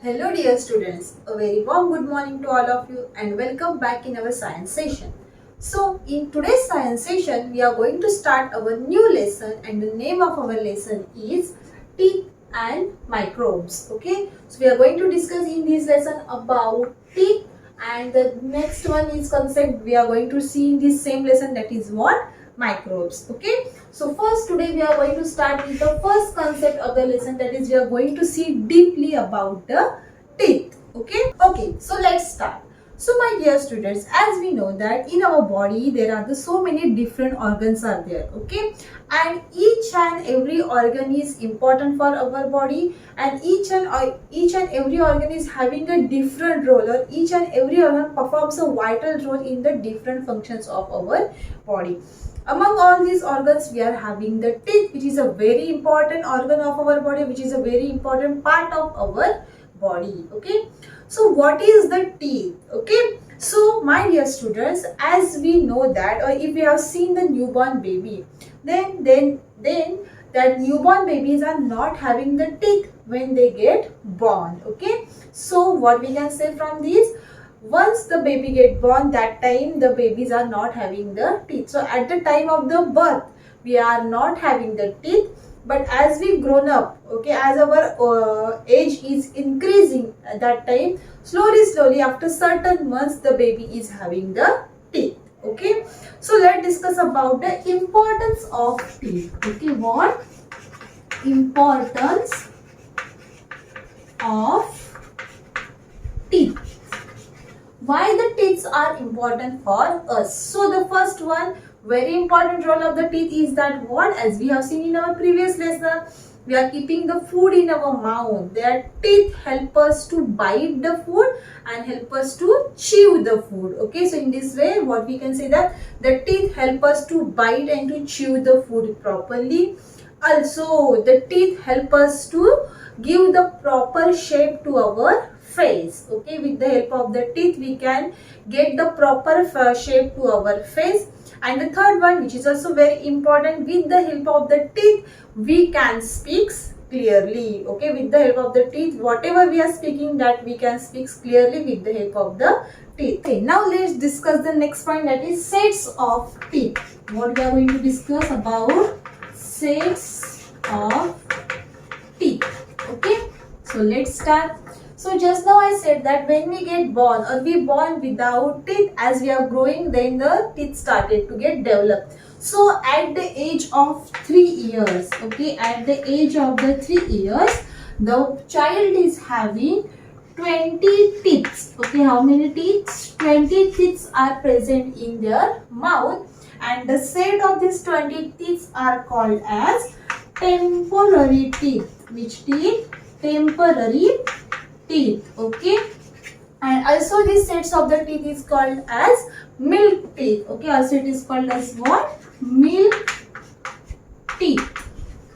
Hello dear students, a very warm good morning to all of you and welcome back in our science session. So in today's science session we are going to start our new lesson and the name of our lesson is teeth and microbes. Okay, so we are going to discuss in this lesson about teeth and the next one is concept we are going to see in this same lesson, that is what? Microbes. Okay, so first today we are going to start with the first concept of the lesson, that is we are going to see deeply about the teeth. Okay, so let's start. So my dear students, as we know that in our body there are so many different organs are there. Okay, and each and every organ is important for our body, and each and every organ is having a different role, or each and every organ performs a vital role in the different functions of our body. Among all these organs we are having the teeth, which is a very important organ of our body, which is a very important part of our body. Okay, so what is the teeth? Okay, so my dear students, as we know that, or if we have seen the newborn baby, then that newborn babies are not having the teeth when they get born. Okay, so what we can say from this, once the baby get born, that time the babies are not having the teeth. So at the time of the birth we are not having the teeth, but as we grown up, okay, as our age is increasing, at that time slowly after certain months the baby is having the teeth. Okay, so let's discuss about the importance of teeth. Okay, what importance of teeth? Why the teeth are important for us? So the first one, very important role of the teeth is that what, as we have seen in our previous lesson, we are keeping the food in our mouth. Their teeth help us to bite the food and help us to chew the food. Okay, so in this way what we can say, that the teeth help us to bite and to chew the food properly. Also the teeth help us to give the proper shape to our face. Okay, with the help of the teeth we can get the proper shape to our face. And the third one, which is also very important, with the help of the teeth we can speak clearly. Okay, with the help of the teeth whatever we are speaking, that we can speak clearly with the help of the teeth. Okay, now let's discuss the next point, that is sets of teeth. What we are going to discuss about sets of teeth. Okay, so let's start. So just now I said that when we get born, or we born without teeth, as we are growing then the teeth started to get developed. So at the age of 3 years, okay, at the age of the 3 years the child is having 20 teeth. Okay, how many teeth? 20 teeth are present in their mouth, and the set of these 20 teeth are called as temporary teeth. Which teeth? Temporary teeth. Okay, and also these sets of the teeth is called as milk teeth. Okay, also it is called as what? Milk teeth.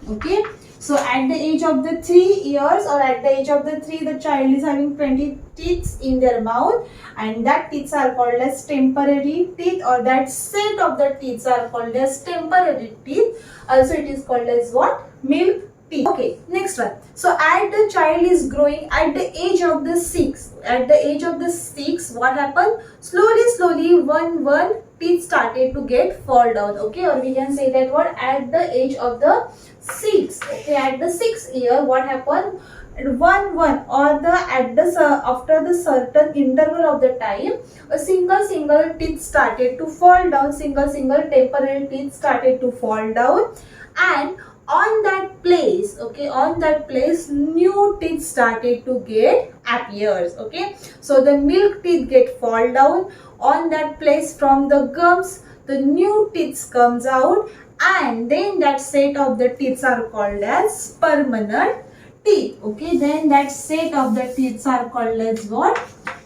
Okay, so at the age of the 3 years, or at the age of the 3, the child is having 20 teeth in their mouth, and that teeth are called as temporary teeth, or that set of the teeth are called as temporary teeth. Also it is called as what? Milk teeth. Okay, next one. So as the child is growing, at the age of the 6, at the age of the 6, what happened? Slowly one teeth started to get fall down. Okay, or we can say that what, at the age of the 6, okay, at the 6th year what happened, one or the at the after the certain interval of the time, a single teeth started to fall down, single temporary teeth started to fall down, and on that place, okay, on that place new teeth started to get appears. Okay, so the milk teeth get fall down, on that place from the gums the new teeth comes out, and then that set of the teeth are called as permanent teeth. Okay, then that set of the teeth are called as what?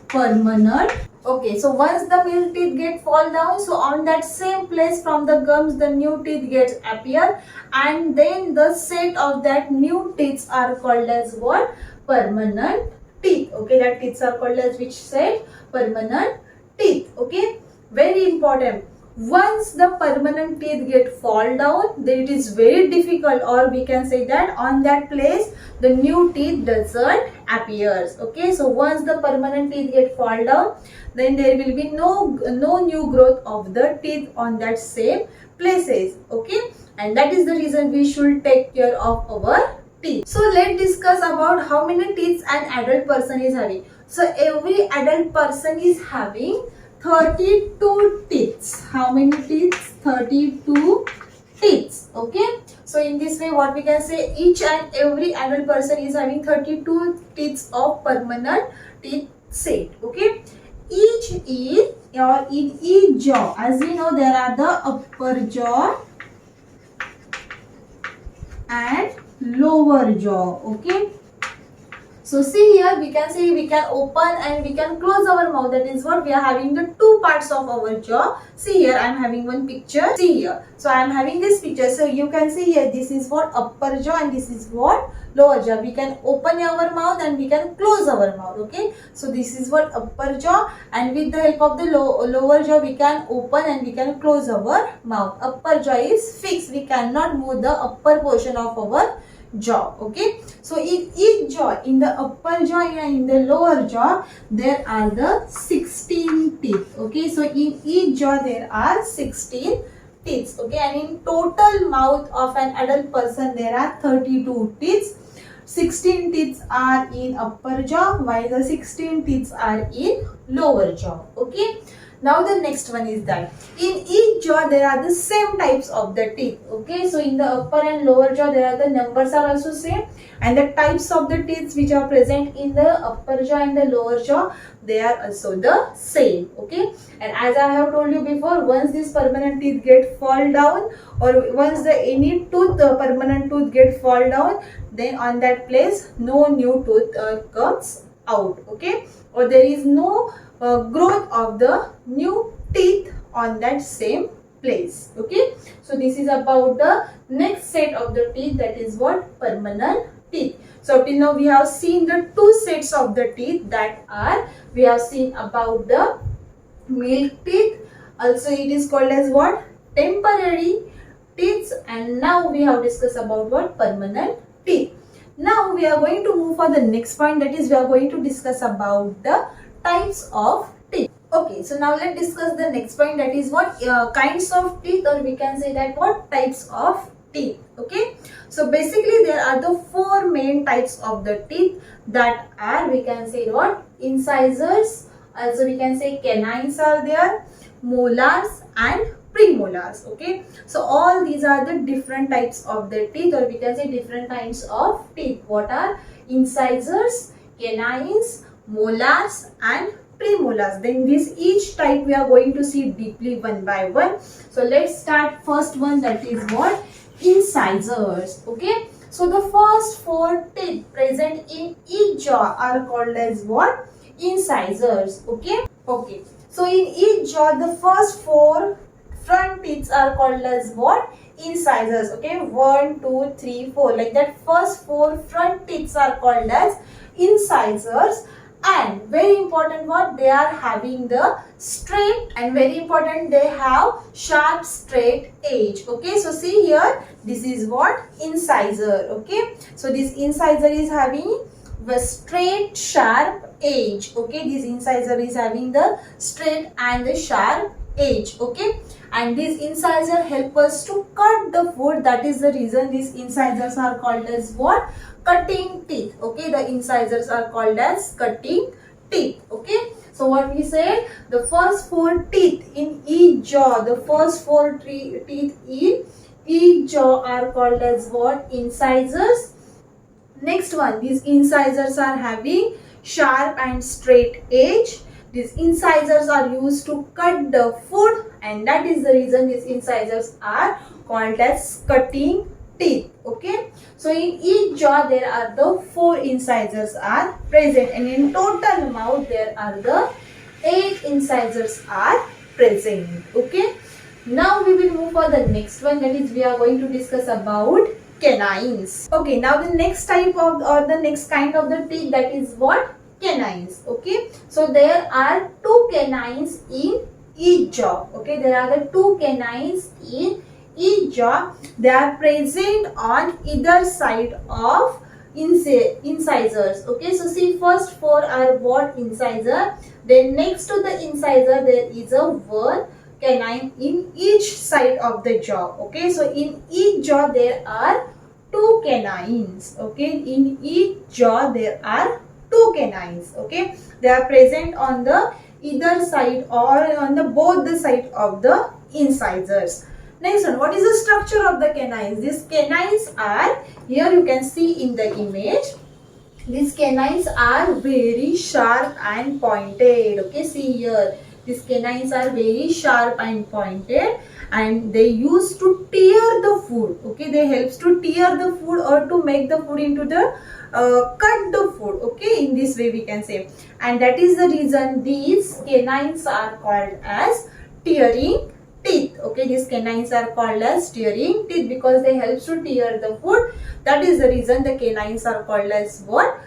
Permanent. Okay, so once the milk teeth get fall down, so on that same place from the gums the new teeth gets appear, and then the set of that new teeth are called as what? Permanent teeth. Okay, that teeth are called as which set? Permanent teeth. Okay, very important. once the permanent teeth get fall down, then it is very difficult, or we can say that on that place the new teeth doesn't appears. Okay, so once the permanent teeth get fall down, then there will be no new growth of the teeth on that same places. Okay, and that is the reason we should take care of our teeth. So let's discuss about how many teeth an adult person is having. So every adult person is having 32 teeth. How many teeth? 32 teeth. Okay, so in this way what we can say, each and every adult person is having 32 teeth of permanent teeth set. Okay, each is, or in each jaw, as we know there are the upper jaw and lower jaw. Okay, so see here, we can say we can open and we can close our mouth. That is what we are having the two parts of our jaw. See here, I am having one picture. See here, so I am having this picture. So you can see here, this is what upper jaw and this is what lower jaw. We can open our mouth and we can close our mouth. Okay, so this is what upper jaw, and with the help of the lower jaw we can open and we can close our mouth. Upper jaw is fixed. We cannot move the upper portion of our jaw. Okay, so in each jaw, in the upper jaw and in the lower jaw, there are the 16 teeth. Okay, so in each jaw there are 16 teeth. Okay, and in total mouth of an adult person there are 32 teeth. 16 teeth are in upper jaw while the 16 teeth are in lower jaw. Okay, now the next one is that in each jaw there are the same types of the teeth. Okay, so in the upper and lower jaw there are the numbers are also same, and the types of the teeth which are present in the upper jaw and the lower jaw, they are also the same. Okay, and as I have told you before, once this permanent teeth get fall down, or once the any tooth permanent tooth get fall down, then on that place no new tooth comes out. Okay, or there is no growth of the new teeth on that same place. Okay, so this is about the next set of the teeth, that is what permanent teeth. So till now we have seen the two sets of the teeth, that are, we have seen about the milk teeth, also it is called as what, temporary teeth, and now we have discussed about what, permanent teeth. Now we are going to move for the next point, that is we are going to discuss about the types of teeth. Okay, so now let's discuss the next point, that is what, kinds of teeth, or we can say that what, types of teeth. Okay, so basically there are the four main types of the teeth, that are, we can say what, incisors, also we can say canines are there, molars and premolars. Okay, so all these are the different types of the teeth, or we can say different kinds of teeth. What are incisors, canines, molars and premolars? Then this each type we are going to see deeply one by one. So let's start first one, that is what, incisors. Okay, so the first four teeth present in each jaw are called as what, incisors. Okay, okay, so in each jaw the first four front teeth are called as what, incisors. Okay, 1 2 3 4, like that, first four front teeth are called as incisors. And very important what, they are having the straight, and very important, they have sharp straight edge. Okay, so see here, this is what, incisor. Okay, so this incisor is having the straight sharp edge. Okay, this incisor is having the straight and the sharp edge. Okay, and this incisor help us to cut the food. That is the reason these incisors are called as what, cutting teeth. Okay, the incisors are called as cutting teeth. Okay, so what we said, the first four teeth in each jaw, the first four teeth in each jaw are called as what, incisors. Next one, these incisors are having sharp and straight edge. These incisors are used to cut the food, and that is the reason these incisors are called as cutting teeth. Okay, so in each jaw there are the four incisors are present, and in total mouth there are the 8 incisors are present. Okay, now we will move for the next one, that is we are going to discuss about canines. Okay, now the next type of, or the next kind of the teeth, that is what, canines. Okay, so there are 2 canines in each jaw. Okay, there are the two canines in each jaw. They are present on either side of incisors. Okay, so see, first four are what? Incisor. Then next to the incisor there is a one canine in each side of the jaw. Okay, so in each jaw there are two canines. Okay, in each jaw there are two canines. Okay, they are present on the either side or on the both the side of the incisors. Next one, what is the structure of the canines? These canines are, here you can see in the image, these canines are very sharp and pointed. Okay, see here, these canines are very sharp and pointed, and they used to tear the food. Okay, they helps to tear the food or to make the food into the cut the food. Okay, in this way we can say, and that is the reason these canines are called as tearing teeth. Okay, these canines are called as tearing teeth because they help to tear the food. That is the reason the canines are called as what?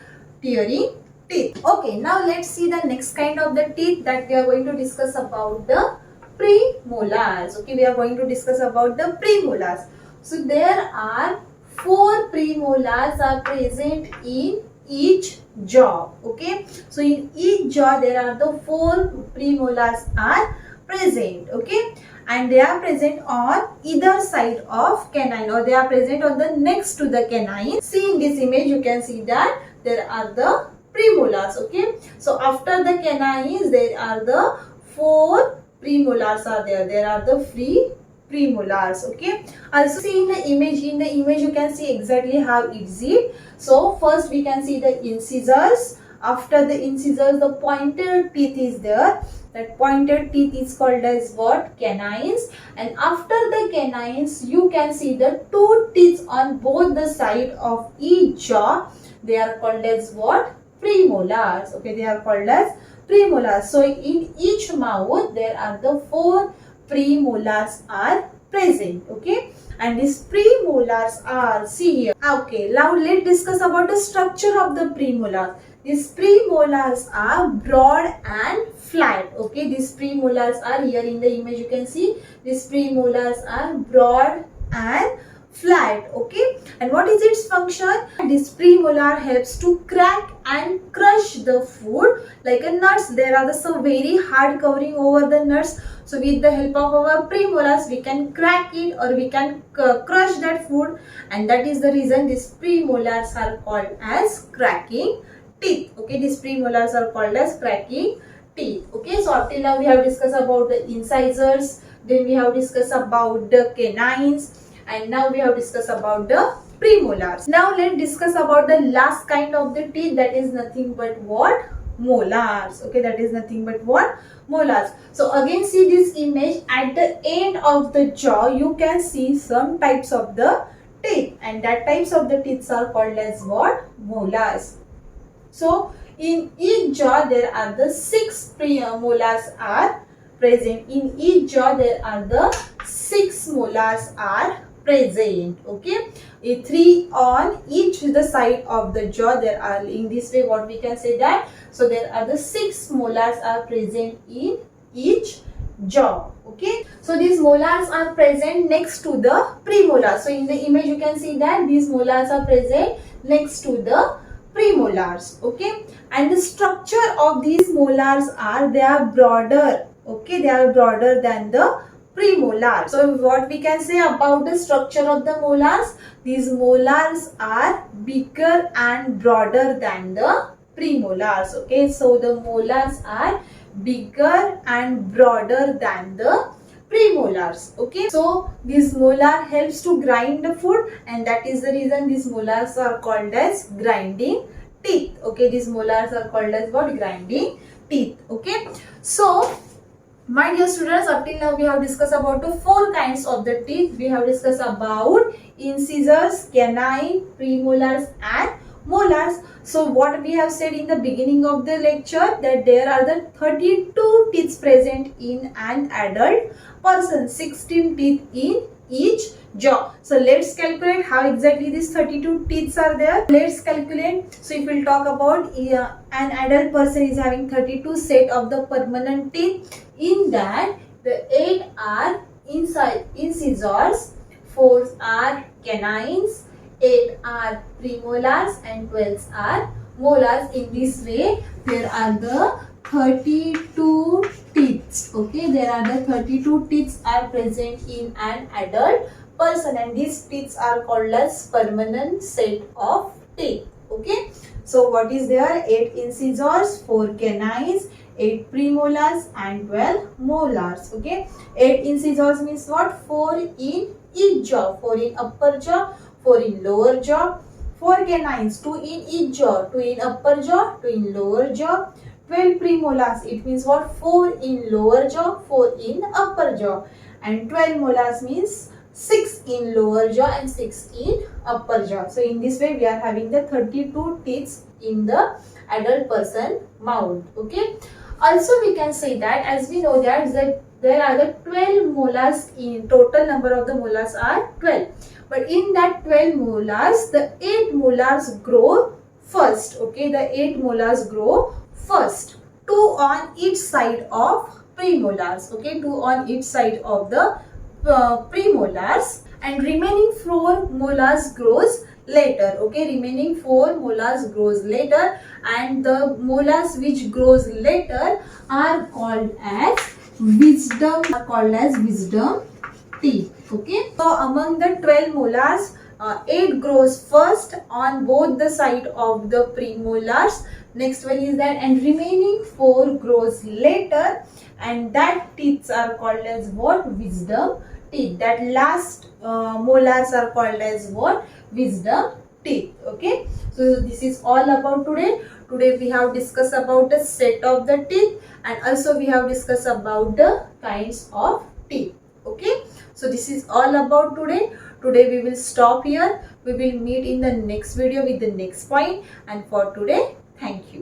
Tearing teeth. Okay, now let's see the next kind of the teeth that we are going to discuss about, the premolars. Okay, we are going to discuss about the premolars. So there are four premolars are present in each jaw. Okay, so in each jaw there are the four premolars are present. Okay, and they are present on either side of canine, or they are present on the next to the canine. See in this image you can see that there are the premolars. Okay, so after the canines there are the four premolars are there. There are the free premolars. Okay, also see in the image, you can see exactly how it is. So first we can see the incisors. After the incisors the pointed teeth is there. That pointed teeth is called as what? Canines. And after the canines you can see the two teeth on both the side of each jaw. They are called as what? Premolars. Okay, they are called as premolars. So in each mouth there are the four premolars are present. Okay, and these premolars are, see here. Okay, now let's discuss about the structure of the premolars. These premolars are broad and flat. Okay, these premolars are here in the image. You can see these premolars are broad and flat. Okay, and what is its function? This premolar helps to crack and crush the food like a nuts. There are some very hard covering over the nuts. So with the help of our premolars we can crack it or we can crush that food, and that is the reason these premolars are called as cracking teeth. Okay, these premolars are called as cracking teeth. Okay, so up till now we have discussed about the incisors, then we have discussed about the canines, and now we have discussed about the premolars. Now let's discuss about the last kind of the teeth, that is nothing but what? Molars. Okay, that is nothing but what? Molars. So again see this image, at the end of the jaw you can see some types of the teeth, and that types of the teeth are called as what? Molars. So in each jaw there are the six molars are present. In each jaw there are the six molars are present. Okay, three on each the side of the jaw. There are, in this way what we can say that, so there are the six molars are present in each jaw. Okay, so these molars are present next to the premolars. So in the image you can see that these molars are present next to the premolars. Okay, and the structure of these molars are, they are broader. Okay, they are broader than the premolars. So what we can say about the structure of the molars? These molars are bigger and broader than the premolars. Okay, so the molars are bigger and broader than the premolars. Okay, so this molar helps to grind the food, and that is the reason these molars are called as grinding teeth. Okay, these molars are called as what? Grinding teeth. Okay, so my dear students, up till now we have discussed about the four kinds of the teeth. We have discussed about incisors, canine, premolars and molars. So what we have said in the beginning of the lecture, that there are the 32 teeth present in an adult person, 16 teeth in each jaw. So let's calculate how exactly these 32 teeth are there. Let's calculate. So if we'll talk about an adult person is having 32 set of the permanent teeth, In that, the 8 are incisors, 4 are canines, 8 are premolars, and 12 are molars. In this way, there are the 32 teeth. Okay, there are the 32 teeth are present in an adult person, and these teeth are called as permanent set of teeth. Okay, so what is there? 8 incisors, 4 canines, 8 premolars, and 12 molars. Okay, 8 incisors means what? 4 in each jaw, 4 in upper jaw, 4 in lower jaw. 4 canines, 2 in each jaw, 2 in upper jaw, 2 in lower jaw. 12 premolars, it means what? 4 in lower jaw, 4 in upper jaw. And 12 molars means 6 in lower jaw and 6 in upper jaw. So in this way we are having the 32 teeth in the adult person mouth. Okay. Also we can say that, as we know that there are the 12 molars. In total number of the molars are 12. But in that 12 molars, the 8 molars grow first. Okay, the 8 molars grow first. 2 on each side of premolars. Okay, 2 on each side of the premolars, and remaining 4 molars grows later. Okay, remaining 4 molars grows later, and the molars which grows later are called as wisdom teeth. Okay, so among the 12 molars, 8 grows first on both the side of the premolars. Next one is that, and remaining 4 grows later, and that teeth are called as what? Wisdom teeth. That last molars are called as what? Wisdom teeth. Okay, so this is all about today. Today we have discussed about the set of the teeth, and also we have discussed about the kinds of teeth. Okay, so this is all about today. Today we will stop here. We will meet in the next video with the next point, and for today, thank you.